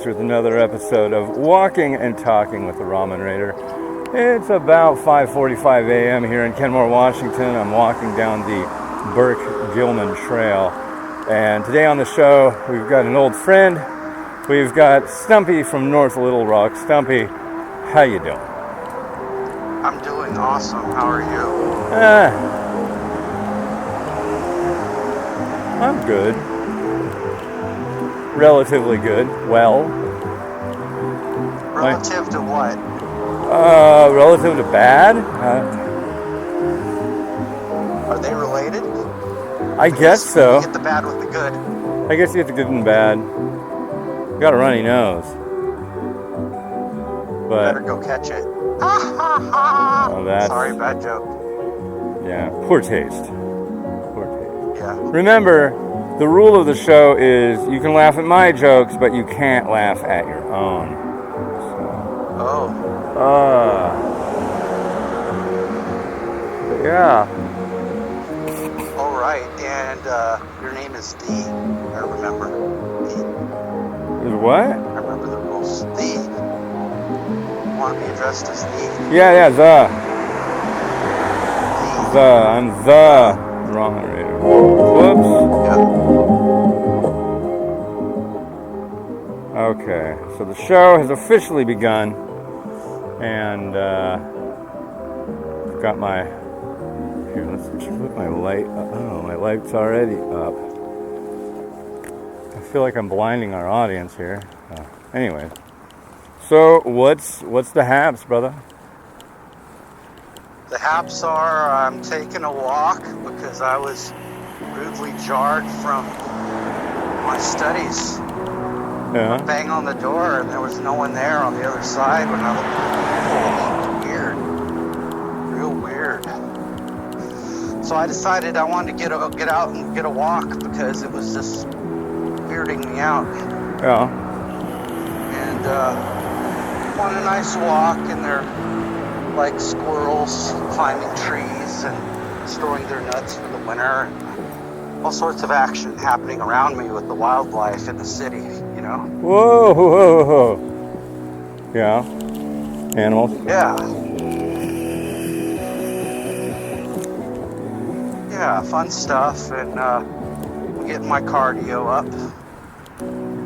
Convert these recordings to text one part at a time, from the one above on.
Scratch with another episode of Walking and Talking with the Ramen Raider. It's about 5:45 a.m. here in Kenmore, Washington. I'm walking down the Burke-Gilman Trail. And today on the show, we've got an old friend. We've got Stumpy from North Little Rock. Stumpy, how you doing? I'm doing awesome. How are you? I'm good. Relatively good. Well. Relative to what? Relative to bad? Are they related? I guess so. You get the bad with the good. I guess you get the good and bad. Got a runny nose. But better go catch it. Oh, that's... Sorry, bad joke. Yeah, poor taste. Yeah. Remember, the rule of the show is you can laugh at my jokes, but you can't laugh at your own. So. Yeah. All right, and your name is Thee. I remember. Thee. What? I remember the rules. Thee. You want to be addressed as Thee? Yeah, the. Thee. I'm the Ramen Raider. Whoops. Yeah. Okay, so the show has officially begun, and I've got my... Here, let's put my light... Oh, my light's already up. I feel like I'm blinding our audience here. Anyway, so what's the haps, brother? The haps are I'm taking a walk because I was rudely jarred from my studies. Yeah. I bang on the door and there was no one there on the other side when I looked. Weird. Real weird. So I decided I wanted to get out and get a walk because it was just weirding me out. Yeah. And on a nice walk, and they're like squirrels climbing trees and storing their nuts for the winter. All sorts of action happening around me with the wildlife in the city, you know? Whoa. Yeah. Animals? Yeah. Yeah, fun stuff, and getting my cardio up.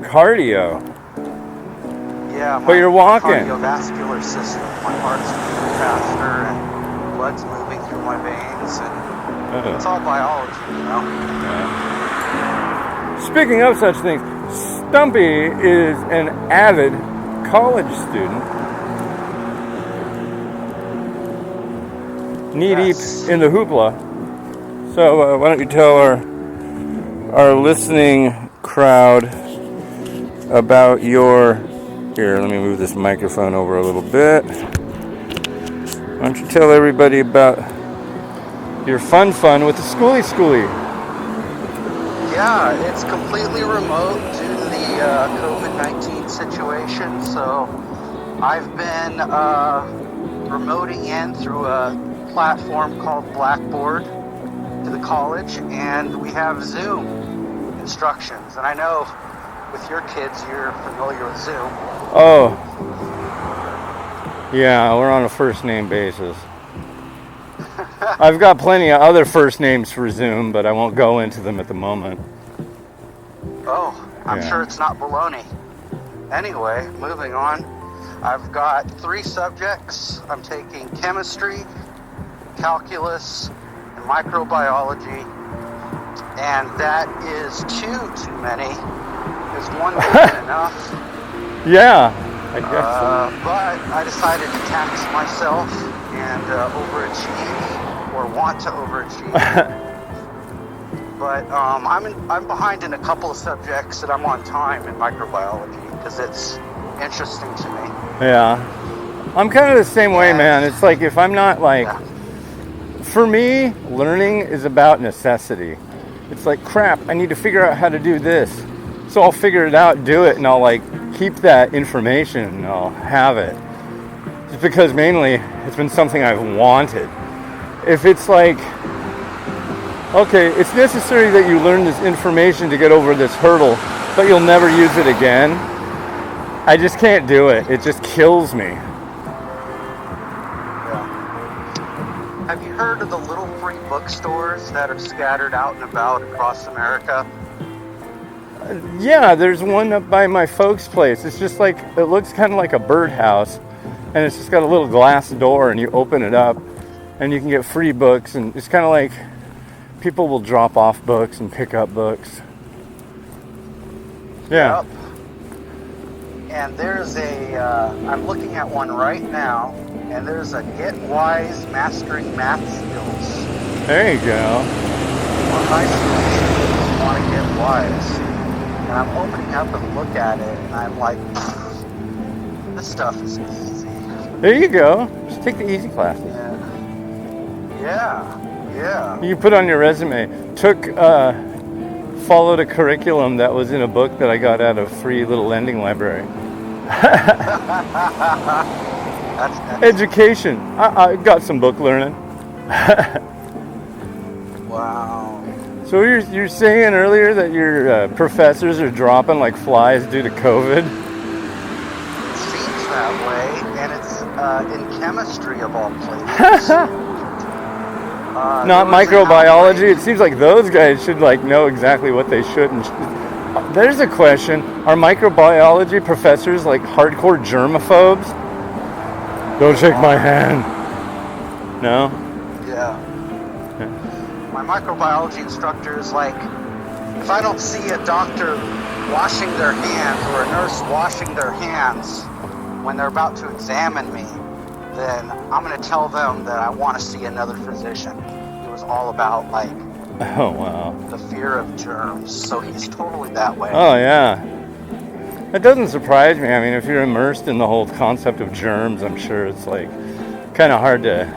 Cardio? Yeah, But you're walking. Cardiovascular system. My heart's moving faster and blood's moving through my veins, and it's all biology, you know? Yeah. Speaking of such things, Stumpy is an avid college student. Knee-deep in the hoopla. So why don't you tell our listening crowd about your... Here, let me move this microphone over a little bit. Why don't you tell everybody about your fun with the schooly? Yeah, it's completely remote due to the COVID-19 situation, so I've been remoting in through a platform called Blackboard to the college, and we have Zoom instructions. And I know with your kids, you're familiar with Zoom. Oh. Yeah, we're on a first name basis. I've got plenty of other first names for Zoom, but I won't go into them at the moment. Oh, I'm sure it's not baloney. Anyway, moving on. I've got 3 subjects. I'm taking chemistry, calculus, and microbiology. And that is too many. Is one isn't enough? Yeah, I guess so. But I decided to tax myself and overachieve, or want to overachieve. But I'm behind in a couple of subjects that I'm on time in microbiology because it's interesting to me. Yeah, I'm kind of the same way, man. It's like if I'm not for me, learning is about necessity. It's like, crap, I need to figure out how to do this. So I'll figure it out, do it, and I'll keep that information and I'll have it. Just because mainly it's been something I've wanted. If it's like, okay, it's necessary that you learn this information to get over this hurdle, but you'll never use it again, I just can't do it. It just kills me. Yeah. Have you heard of the little free bookstores that are scattered out and about across America? Yeah, there's one up by my folks' place. It's just like, it looks kind of like a birdhouse, and it's just got a little glass door, and you open it up, and you can get free books, and it's kind of like people will drop off books and pick up books. Yeah. Yep. And there's I'm looking at one right now, and there's a Get Wise Mastering Math Skills. There you go. For high school students who want to get wise. And I'm opening up and look at it, and I'm like, this stuff is easy. There you go. Just take the easy classes. Yeah. You can put on your resume. Followed a curriculum that was in a book that I got out of free little lending library. That's Education. I got some book learning. Wow. So you're saying earlier that your professors are dropping like flies due to COVID? It seems that way, and it's in chemistry of all places. Not microbiology. It seems like those guys should like know exactly what they should. There's a question: are microbiology professors like hardcore germaphobes? Don't shake my hand. No. Yeah. My microbiology instructor is like, if I don't see a doctor washing their hands or a nurse washing their hands when they're about to examine me, then I'm going to tell them that I want to see another physician. It was all about like, Oh wow. the fear of germs. So he's totally that way. Oh yeah. That doesn't surprise me. I mean, if you're immersed in the whole concept of germs, I'm sure it's like kind of hard to,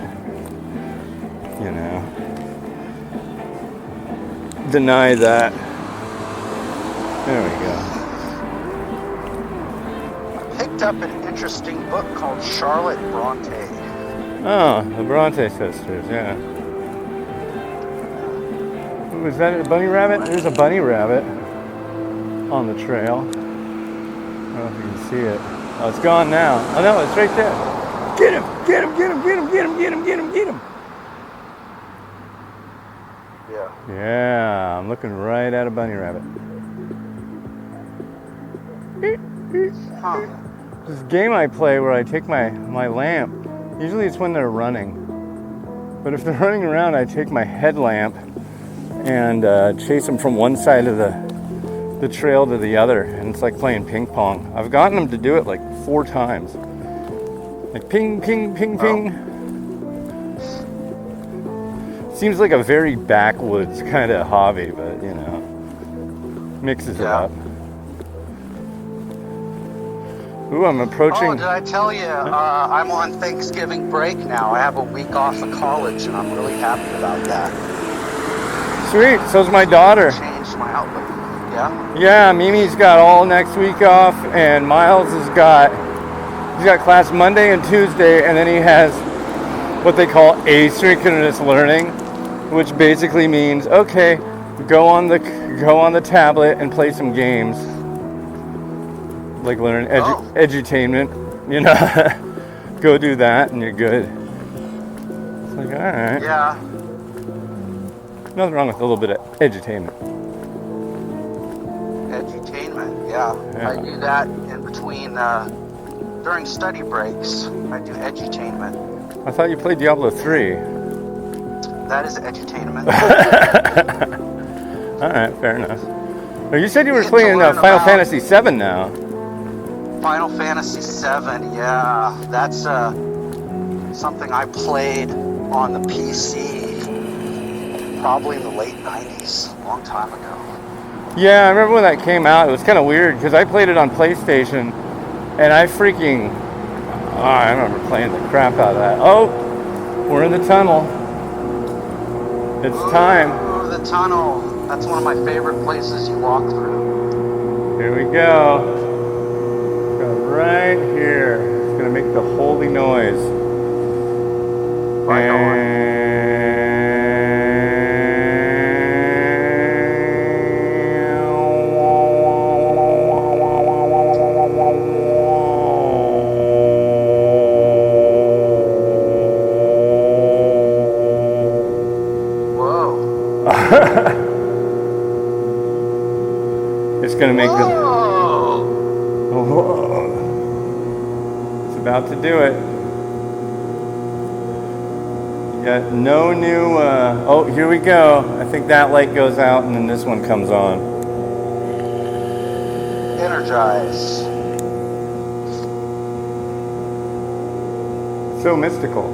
deny that. There we go. I picked up an interesting book called Charlotte Bronte. Oh, the Bronte sisters, yeah. Ooh, is that a bunny rabbit? There's a bunny rabbit on the trail. I don't know if you can see it. Oh, it's gone now. Oh no, it's right there. Get him! Get him! Get him! Get him! Get him! Get him! Get him! Get him! Yeah. Yeah, I'm looking right at a bunny rabbit. Huh. This game I play where I take my lamp, usually it's when they're running. But if they're running around, I take my headlamp and chase them from one side of the trail to the other. And it's like playing ping pong. I've gotten them to do it like 4 times. Like ping, ping, ping, ping. Seems like a very backwoods kind of hobby, but mixes it up. Ooh, I'm approaching. Oh, did I tell you, I'm on Thanksgiving break now. I have a week off of college, and I'm really happy about that. Sweet, so's my daughter. Changed my outlook. Yeah? Yeah, Mimi's got all next week off, and Miles he's got class Monday and Tuesday, and then he has what they call asynchronous learning, which basically means, okay, go on the tablet and play some games. Like learn edutainment, go do that and you're good. It's like, all right. Yeah. Nothing wrong with a little bit of edutainment. Edutainment, yeah. I do that in between, during study breaks. I do edutainment. I thought you played Diablo 3. That is edutainment. All right, fair enough. Well, you said you were playing Final Fantasy 7 now. Final Fantasy 7, yeah. That's something I played on the PC probably in the late 90s, a long time ago. Yeah, I remember when that came out. It was kind of weird because I played it on PlayStation and I remember playing the crap out of that. Oh, we're in the tunnel. It's time. Oh, the tunnel. That's one of my favorite places you walk through. Here we go. Right here. It's going to make the holy noise. Right on. about to do it. Got no new, oh, here we go. I think that light goes out and then this one comes on. Energize. So mystical.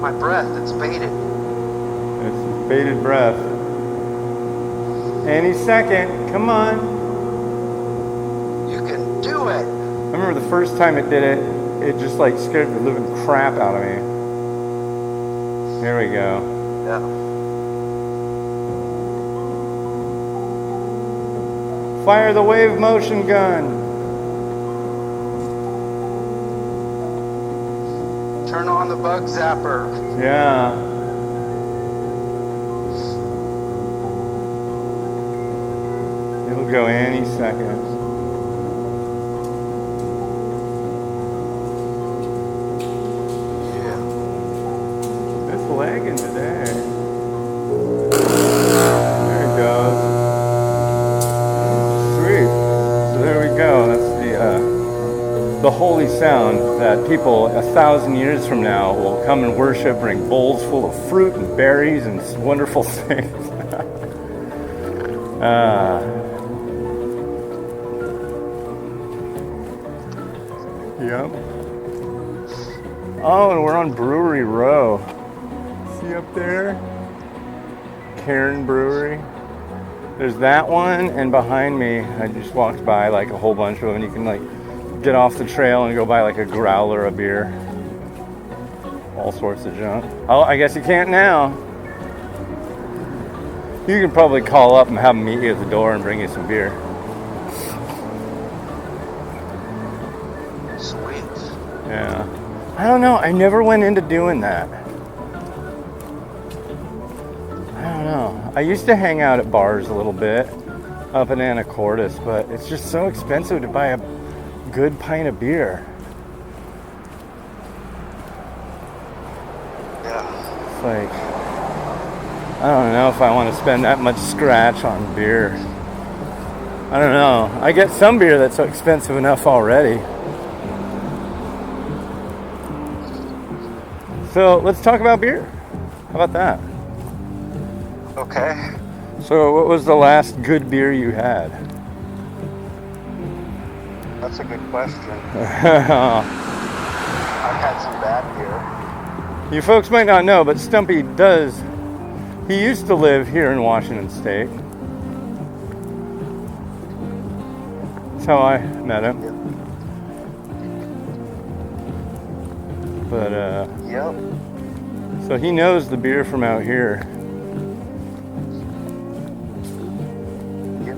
My breath, it's baited. It's bated breath. Any second, come on. You can do it. I remember the first time it did it, it just like scared the living crap out of me. Here we go. Yeah. Fire the wave motion gun. Turn on the bug zapper. Yeah. It'll go any second. Yeah. It's lagging today. There it goes. Sweet. So there we go. That's the holy sound that people 1,000 years from now will come and worship, bring bowls full of fruit and berries and wonderful things. Yep. Oh, and we're on Brewery Row. See up there? Cairn Brewery. There's that one, and behind me, I just walked by like a whole bunch of them. You can like get off the trail and go buy like a growler of beer. All sorts of junk. Oh, I guess you can't now. You can probably call up and have them meet you at the door and bring you some beer. Sweet. Yeah. I don't know. I never went into doing that. I don't know. I used to hang out at bars a little bit up in Anacortes, but it's just so expensive to buy a good pint of beer. Yeah. It's like, I don't know if I want to spend that much scratch on beer. I don't know. I get some beer that's so expensive enough already. So let's talk about beer. How about that? Okay. So what was the last good beer you had? That's a good question. I've had some bad beer. You folks might not know, but Stumpy does. He used to live here in Washington State. That's how I met him. Yep. But Yep. so he knows the beer from out here. Yep.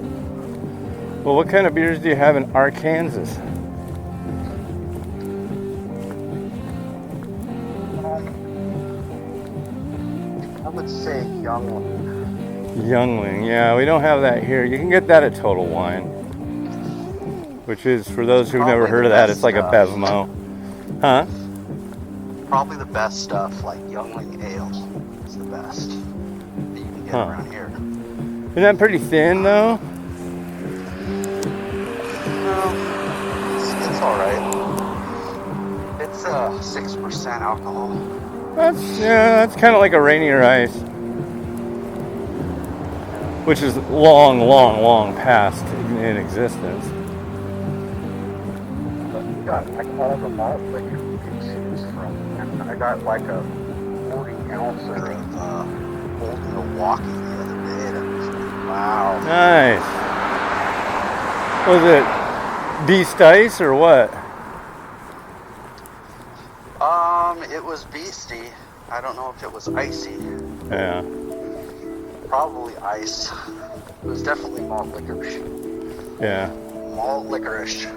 Well, what kind of beers do you have in Arkansas? I would say Youngling. Youngling, yeah, we don't have that here. You can get that at Total Wine, which is, for those who've never heard of that, it's like a Bevmo. Huh? Probably the best stuff, like Youngling Ale is the best that you can get around here. Isn't that pretty thin, though? No, it's all right. It's 6% alcohol. That's kind of like a Rainier Ice, which is long past in existence. Got like all the malt liquor you can choose from. And I got like a 40 ouncer of Old Milwaukee the other day. That was wow. Nice. Was it Beast Ice or what? It was beastie. I don't know if it was icy. Yeah. Probably ice. It was definitely malt licorice. Yeah. Malt licorice.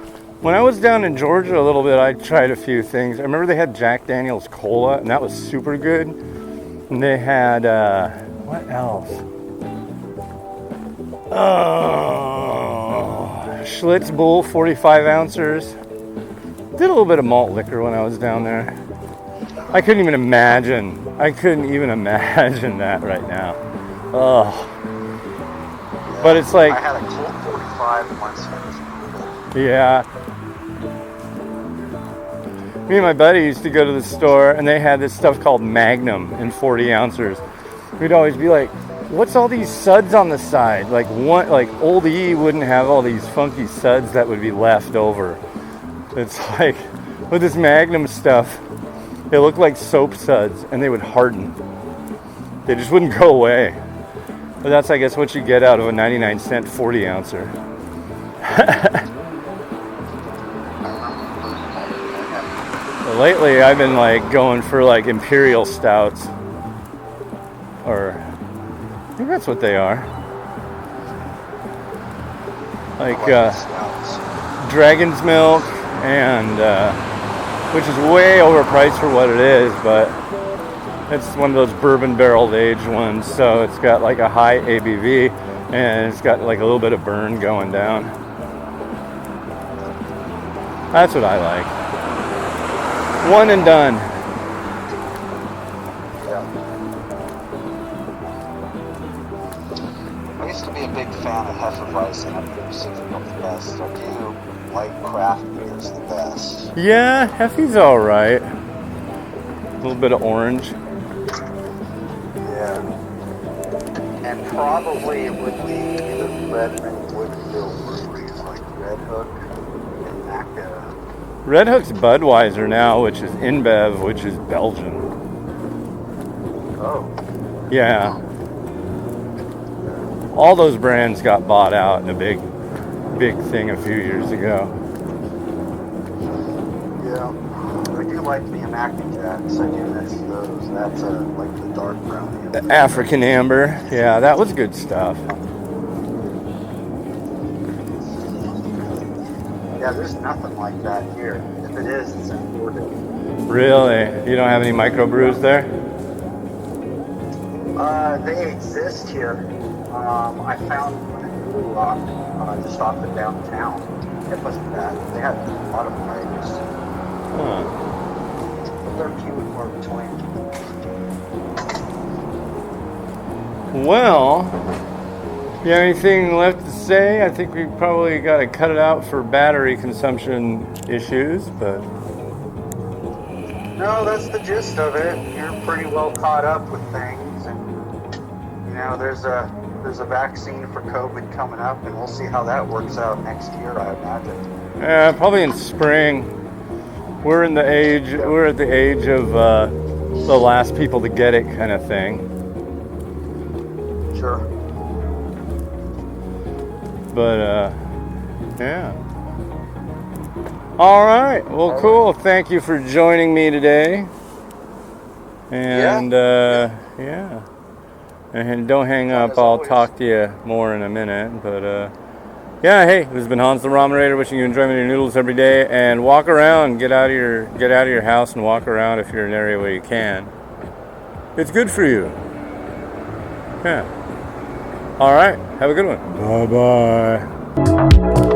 When I was down in Georgia a little bit, I tried a few things. I remember they had Jack Daniel's Cola, and that was super good. And they had, what else? Oh, Schlitz Bull, 45 ounces. Did a little bit of malt liquor when I was down there. I couldn't even imagine that right now. Oh. But it's like, I had a Colt 45 once. yeah. Me and my buddy used to go to the store, and they had this stuff called Magnum in 40 ounces. We'd always be like, what's all these suds on the side? Like Old E wouldn't have all these funky suds that would be left over. It's like, with this Magnum stuff, they look like soap suds, and they would harden. They just wouldn't go away. But that's, I guess, what you get out of a 99-cent 40 ouncer. Lately, I've been like going for like imperial stouts, or I think that's what they are. Like Dragon's Milk, and which is way overpriced for what it is, but it's one of those bourbon barreled aged ones, so it's got like a high ABV, and it's got like a little bit of burn going down. That's what I like. One and done. Yeah. I used to be a big fan of Hefeweizen. I've never seen them the best. I do like craft beers the best. Yeah, Heffy's all right. A little bit of orange. Yeah. And probably it would be either Redmond Woodville breweries like Red Hook and Naka. Red Hook's Budweiser now, which is InBev, which is Belgian. Oh. Yeah. All those brands got bought out in a big thing a few years ago. Yeah. I do like the Immaculate Jacks. I do miss those. That's like the dark brown. The African Amber. Yeah, that was good stuff. Yeah, there's nothing like that here. If it is, it's imported. Really? You don't have any microbrews there? They exist here. I found one in Blue Rock, just off of downtown. It wasn't bad. They had a lot of varieties. Huh. But they're few and far between. Well, you have anything left to say? I think we probably got to cut it out for battery consumption issues, but... No, that's the gist of it. You're pretty well caught up with things, and you know, there's a vaccine for COVID coming up, and we'll see how that works out next year, I imagine. Yeah, probably in spring. We're at the age of the last people to get it kind of thing. Sure. But yeah. All right. Well, cool. Thank you for joining me today. And yeah. And don't hang up. I'll talk to you more in a minute. But yeah. Hey, this has been Hans the Ramen Raider. Wishing you enjoyment of your noodles every day. And walk around. Get out of your house and walk around if you're in an area where you can. It's good for you. Yeah. All right. Have a good one. Bye bye.